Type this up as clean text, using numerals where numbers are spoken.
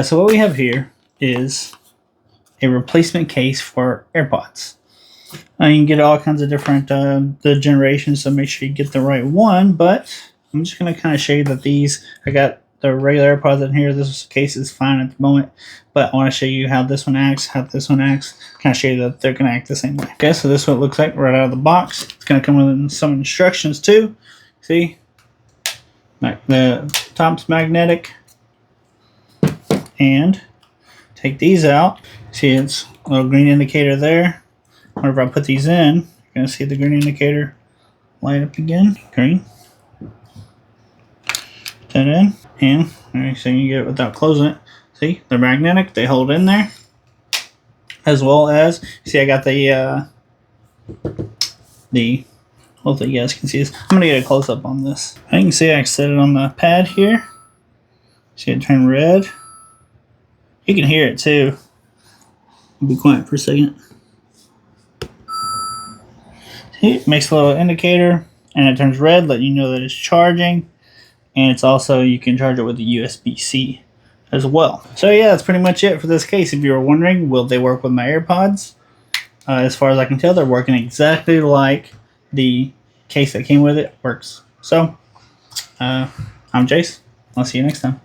So what we have here is a replacement case for AirPods. You can get all kinds of different the generations, so make sure you get the right one. But I'm just going to kind of show you that these, I got the regular AirPods in here. This case is fine at the moment, but I want to show you how this one acts, kind of show you that they're going to act the same way. Okay, so this is what it looks like right out of the box. It's going to come with some instructions too. See, the top's magnetic, and take these out. See, it's a little green indicator there. Whenever I put these in, you're going to see the green indicator light up again. Green. Put that in, and so you get it without closing it. See, they're magnetic. They hold in there. As well as, see, I got the hopefully you guys can see this. I'm going to get a close-up on this. You can see I set it on the pad here. See it turn red. You can hear it too. I'll be quiet for a second. See, it makes a little indicator and it turns red, letting you know that it's charging. And it's also, you can charge it with a USB-C as well. So yeah, that's pretty much it for this case. If you were wondering, will they work with my AirPods? As far as I can tell, they're working exactly like the case that came with it works. So, I'm Jace. I'll see you next time.